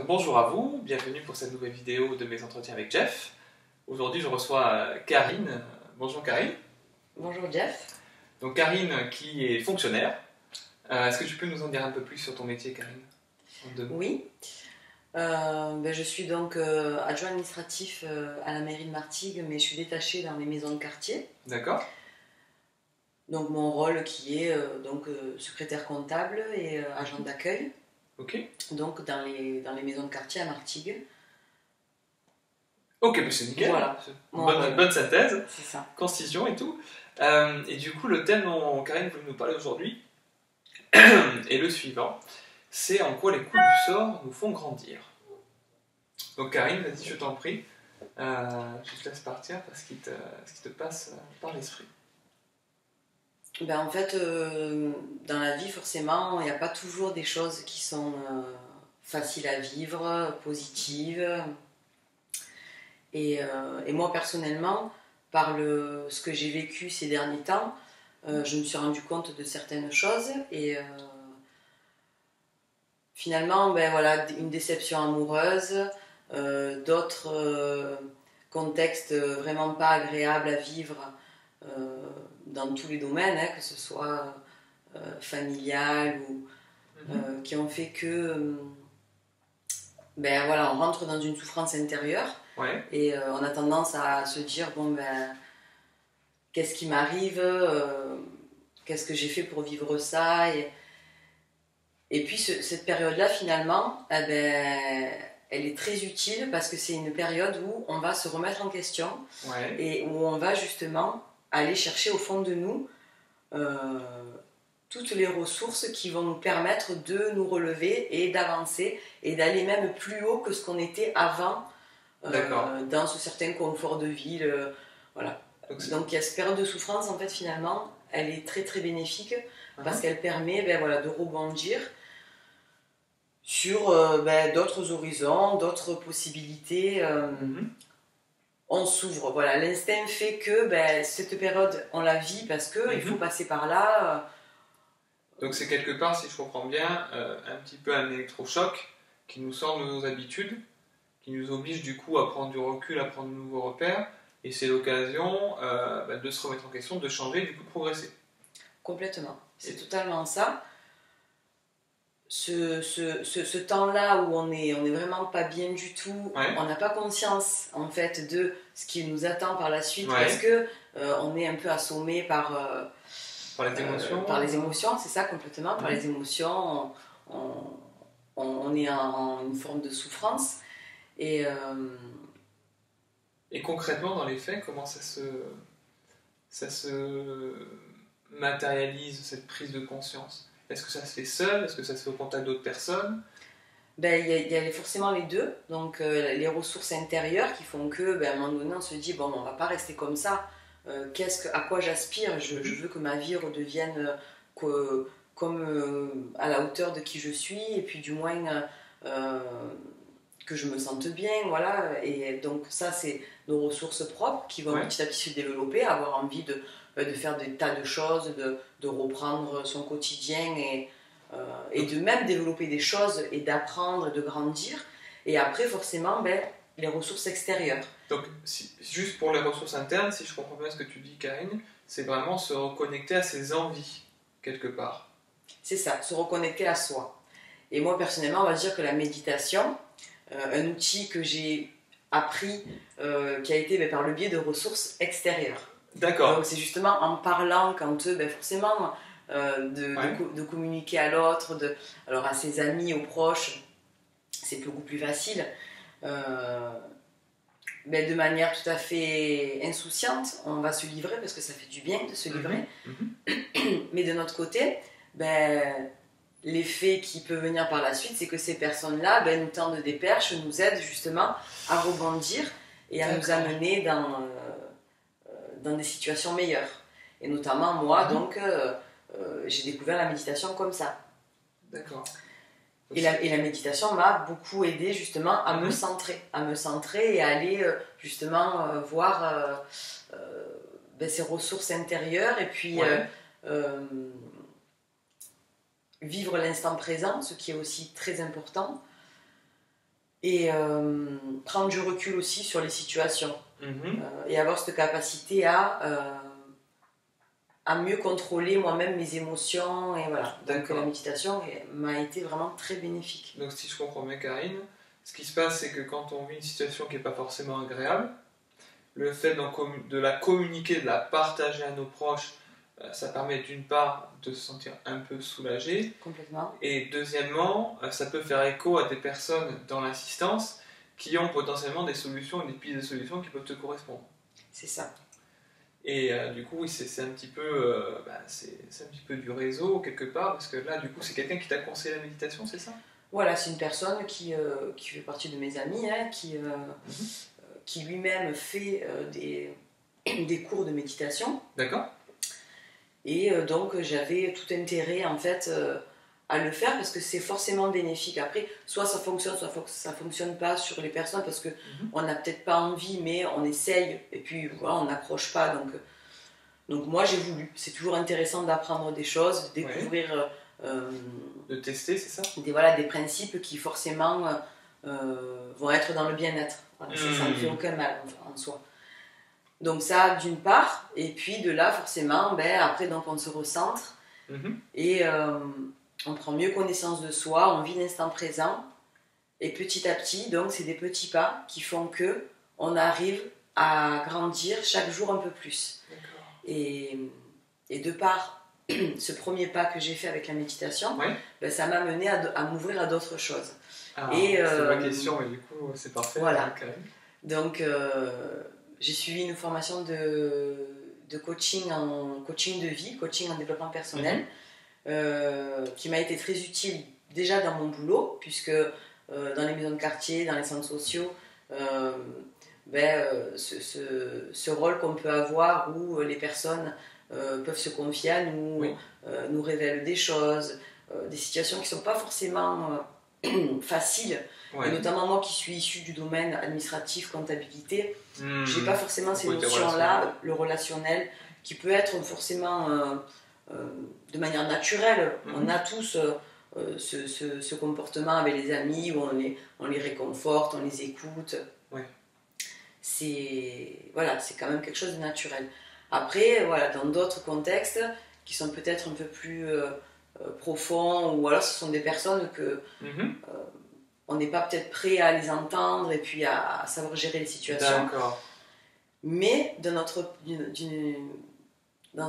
Bonjour à vous, bienvenue pour cette nouvelle vidéo de mes entretiens avec Jeff. Aujourd'hui je reçois Karine. Bonjour Karine. Bonjour Jeff. Donc Karine qui est fonctionnaire. Est-ce que tu peux nous en dire un peu plus sur ton métier Karine? Oui, je suis donc adjoint administratif à la mairie de Martigues, mais je suis détachée dans les maisons de quartier. D'accord. Donc mon rôle qui est secrétaire comptable et agent d'accueil. Ok. Donc dans les maisons de quartier à Martigues. Ok, c'est nickel. Voilà. Bonne synthèse. C'est ça. Constitution et tout. Et du coup, le thème dont Karine voulait nous parler aujourd'hui est le suivant. C'est en quoi les coups du sort nous font grandir. Donc Karine, vas-y, je t'en prie. Je te laisse partir parce qu'il te passe par l'esprit. En fait, dans la vie, forcément, il n'y a pas toujours des choses qui sont faciles à vivre, positives. Et moi, personnellement, par ce que j'ai vécu ces derniers temps, je me suis rendu compte de certaines choses. Et finalement, une déception amoureuse, d'autres contextes vraiment pas agréables à vivre dans tous les domaines, que ce soit familial ou qui ont fait que on rentre dans une souffrance intérieure. Ouais. Et on a tendance à se dire qu'est-ce qui m'arrive, qu'est-ce que j'ai fait pour vivre ça, et puis cette période-là finalement elle est très utile parce que c'est une période où on va se remettre en question. Ouais. Et où on va justement aller chercher au fond de nous toutes les ressources qui vont nous permettre de nous relever et d'avancer et d'aller même plus haut que ce qu'on était avant dans ce certain confort de vie. Voilà. Donc il y a cette période de souffrance, en fait, finalement, elle est très très bénéfique parce qu'elle permet de rebondir sur d'autres horizons, d'autres possibilités. On s'ouvre. Voilà. L'instinct fait que cette période, on la vit parce qu'il faut passer par là. Donc c'est quelque part, si je comprends bien, un petit peu un électrochoc qui nous sort de nos habitudes, qui nous oblige du coup à prendre du recul, à prendre de nouveaux repères, et c'est l'occasion de se remettre en question, de changer, du coup de progresser. Complètement, c'est totalement ça. Ce temps-là où on est vraiment pas bien du tout, on n'a pas conscience en fait de ce qui nous attend par la suite, parce que on est un peu assommé par les émotions. Par les émotions, c'est ça complètement, par les émotions, on est en une forme de souffrance. Et concrètement, dans les faits, comment ça se matérialise, cette prise de conscience? Est-ce que ça se fait seul? Est-ce que ça se fait au contact d'autres personnes? Il y a forcément les deux. Donc les ressources intérieures qui font que, à un moment donné, on se dit, on va pas rester comme ça. À quoi j'aspire? Je veux que ma vie redevienne comme à la hauteur de qui je suis, et puis du moins que je me sente bien, voilà. Et donc ça, c'est nos ressources propres qui vont petit à petit se développer, avoir envie de faire des tas de choses, de reprendre son quotidien et de même développer des choses et d'apprendre, de grandir. Et après, forcément, les ressources extérieures. Donc, juste pour les ressources internes, si je comprends bien ce que tu dis, Karine, c'est vraiment se reconnecter à ses envies, quelque part. C'est ça, se reconnecter à soi. Et moi, personnellement, on va dire que la méditation, un outil que j'ai appris, qui a été par le biais de ressources extérieures. D'accord. Donc, c'est justement en parlant, quand forcément, de communiquer à l'autre, alors à ses amis, aux proches, c'est beaucoup plus facile. De manière tout à fait insouciante, on va se livrer parce que ça fait du bien de se livrer. Mais de notre côté, l'effet qui peut venir par la suite, c'est que ces personnes-là nous tendent des perches, nous aident justement à rebondir et à nous amener dans des situations meilleures. Et notamment moi, donc, j'ai découvert la méditation comme ça. D'accord. Et la méditation m'a beaucoup aidé justement à me centrer et à aller justement voir ces ressources intérieures, et puis vivre l'instant présent, ce qui est aussi très important. et prendre du recul aussi sur les situations. Et avoir cette capacité à mieux contrôler moi-même mes émotions. Et voilà. Donc la méditation m'a été vraiment très bénéfique. Donc si je comprends bien Karine, ce qui se passe c'est que quand on vit une situation qui n'est pas forcément agréable, le fait de la communiquer, de la partager à nos proches, ça permet d'une part de se sentir un peu soulagé. Complètement. Et deuxièmement, ça peut faire écho à des personnes dans l'assistance qui ont potentiellement des solutions, des pistes de solutions qui peuvent te correspondre. C'est ça. Et du coup, oui, c'est un petit peu, c'est un petit peu du réseau quelque part, parce que là, du coup, c'est quelqu'un qui t'a conseillé la méditation, c'est ça? Voilà, c'est une personne qui fait partie de mes amis, hein, qui lui-même fait des cours de méditation. D'accord. Et donc j'avais tout intérêt en fait à le faire parce que c'est forcément bénéfique. Après, soit ça fonctionne, soit ça fonctionne pas sur les personnes parce que on n'a peut-être pas envie, mais on essaye et puis voilà, on n'accroche pas. Donc moi j'ai voulu. C'est toujours intéressant d'apprendre des choses, de découvrir. De tester, c'est ça? Des principes qui forcément vont être dans le bien-être. Voilà, ça ne fait aucun mal en soi. Donc ça d'une part, et puis de là forcément, après donc on se recentre et on prend mieux connaissance de soi, on vit l'instant présent et petit à petit, donc c'est des petits pas qui font que on arrive à grandir chaque jour un peu plus. Et de par ce premier pas que j'ai fait avec la méditation, ça m'a mené à m'ouvrir à d'autres choses. C'est ma question, et du coup c'est parfait. Voilà. Donc j'ai suivi une formation de coaching en coaching de vie, coaching en développement personnel, qui m'a été très utile déjà dans mon boulot, puisque dans les maisons de quartier, dans les centres sociaux, ce rôle qu'on peut avoir où les personnes peuvent se confier à nous, nous révèlent des choses, des situations qui ne sont pas forcément faciles. Et notamment moi qui suis issue du domaine administratif, comptabilité, j'ai pas forcément ces notions-là, le relationnel, qui peut être forcément de manière naturelle. On a tous ce comportement avec les amis où on les réconforte, on les écoute. C'est quand même quelque chose de naturel. Après, dans d'autres contextes qui sont peut-être un peu plus profonds, ou alors ce sont des personnes que on n'est pas peut-être prêt à les entendre et puis à savoir gérer les situations. D'accord. Mais dans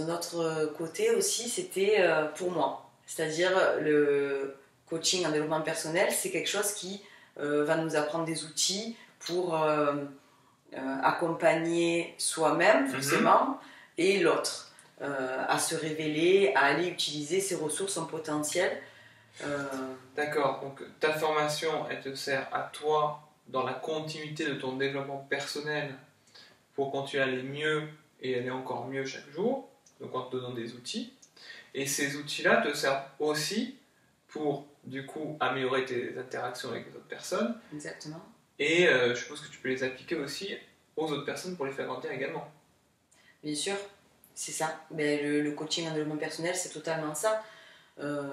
un autre côté aussi, c'était pour moi. C'est-à-dire le coaching en développement personnel, c'est quelque chose qui va nous apprendre des outils pour accompagner soi-même, forcément, et l'autre, à se révéler, à aller utiliser ses ressources, son potentiel. D'accord, donc ta formation, elle te sert à toi dans la continuité de ton développement personnel pour continuer à aller mieux et aller encore mieux chaque jour, donc en te donnant des outils. Et ces outils-là te servent aussi pour, du coup, améliorer tes interactions avec les autres personnes. Exactement. Et je suppose que tu peux les appliquer aussi aux autres personnes pour les faire grandir également. Bien sûr, c'est ça. Mais le coaching en développement personnel, c'est totalement ça.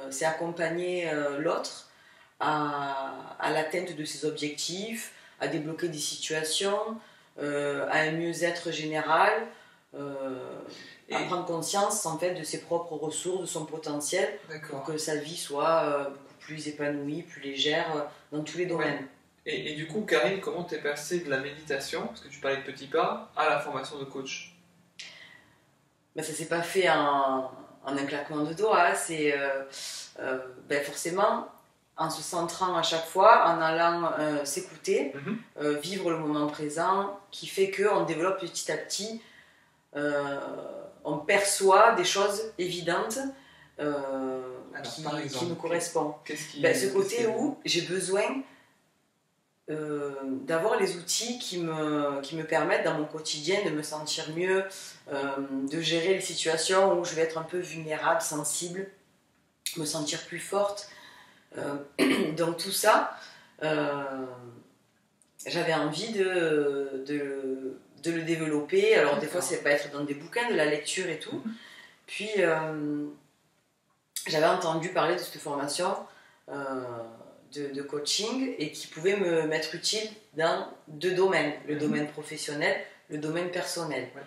C'est accompagner l'autre à l'atteinte de ses objectifs, à débloquer des situations, à un mieux-être général, à prendre conscience en fait de ses propres ressources, de son potentiel, pour que sa vie soit beaucoup plus épanouie, plus légère dans tous les domaines. Et du coup, Karine, comment t'es passée de la méditation, parce que tu parlais de petits pas, à la formation de coach? Ça s'est pas fait en un claquement de doigts, c'est forcément en se centrant à chaque fois, en allant s'écouter, vivre le moment présent, qui fait qu'on développe petit à petit, on perçoit des choses évidentes qui nous correspondent. Ce côté où j'ai besoin d'avoir les outils qui me permettent dans mon quotidien de me sentir mieux, de gérer les situations où je vais être un peu vulnérable, sensible, me sentir plus forte. Donc tout ça, j'avais envie de le développer. Alors des fois, ça va être dans des bouquins, de la lecture et tout. Puis j'avais entendu parler de cette formation de coaching et qui pouvaient m'être utiles dans 2 domaines, le domaine professionnel, le domaine personnel. Ouais.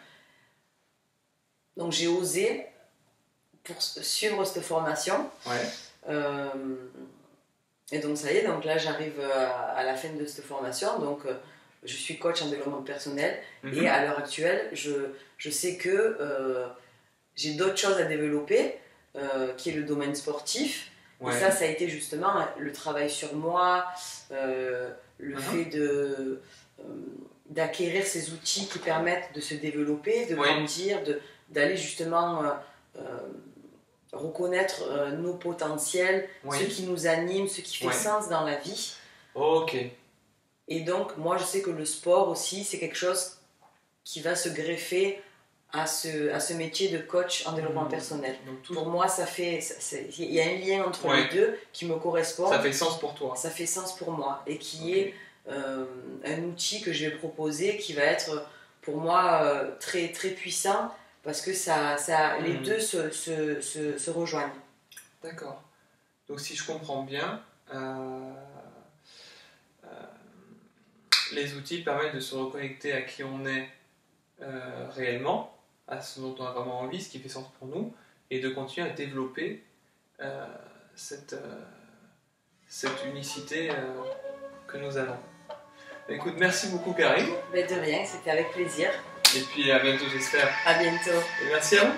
Donc j'ai osé pour suivre cette formation. Ouais. Et donc ça y est, donc là j'arrive à la fin de cette formation, donc je suis coach en développement personnel et à l'heure actuelle je sais que j'ai d'autres choses à développer qui est le domaine sportif. Ouais. Et ça a été justement le travail sur moi, le fait d'acquérir ces outils qui permettent de se développer, de grandir, d'aller justement reconnaître nos potentiels, ce qui nous anime, ce qui fait sens dans la vie. Ok. Et donc, moi, je sais que le sport aussi, c'est quelque chose qui va se greffer à ce métier de coach en développement personnel. Donc, pour moi, il y a un lien entre les deux qui me correspond. Ça fait sens pour toi. Ça fait sens pour moi. Et qui est un outil que je vais proposer qui va être pour moi très, très puissant parce que les deux se rejoignent. D'accord. Donc si je comprends bien, les outils permettent de se reconnecter à qui on est réellement, à ce dont on a vraiment envie, ce qui fait sens pour nous, et de continuer à développer cette unicité que nous avons. Écoute, merci beaucoup Karine. De rien, c'était avec plaisir. Et puis à bientôt j'espère. À bientôt. Et merci à vous.